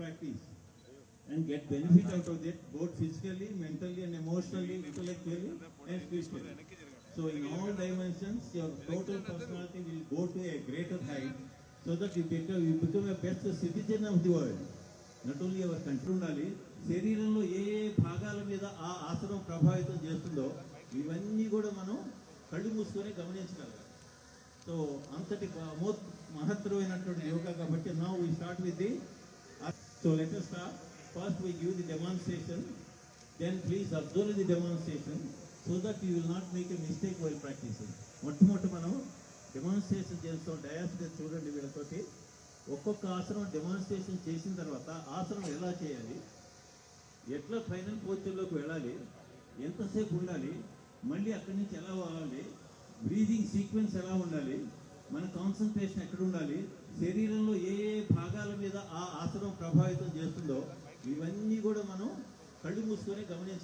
practice and get benefit out of it, both physically, mentally and emotionally, intellectually and spiritually. So in all dimensions, your total personality will go to a greater height so that you become a best citizen of the world. Not only our country ఉండాలి, శరీరంలో ఏ భాగాల మీద ఆ ఆసనం ప్రభావితం చేస్తుందో ఇవన్నీ కూడా మనం కళ్ళు మూసుకొని గమనించగలగాలి. సో అంతటి మహత్తరమైనటువంటి యోగా కాబట్టి now we start with the so let us start. First we give the demonstration, then please observe the demonstration so that you will not make a mistake while practicing. మొట్టమొదటి మనం డెమాన్స్ట్రేషన్ చేస్తాం. Dais మీద చూడండి, వీళ్ళతోటి ఒక్కొక్క ఆసనం demonstration చేసిన తర్వాత ఆసనం ఎలా చేయాలి, ఎట్లా ఫైనల్ పోస్చర్లోకి వెళ్ళాలి, ఎంతసేపు ఉండాలి, మళ్ళీ అక్కడి నుంచి ఎలా పోవాలి, బ్రీదింగ్ సీక్వెన్స్ ఎలా ఉండాలి, మన కాన్సన్ట్రేషన్ ఎక్కడ ఉండాలి, శరీరంలో ఏ ఏ భాగాల మీద ఆ ఆసనం ప్రభావితం చేస్తుందో ఇవన్నీ కూడా మనం కళ్ళు మూసుకొని గమనించాలి.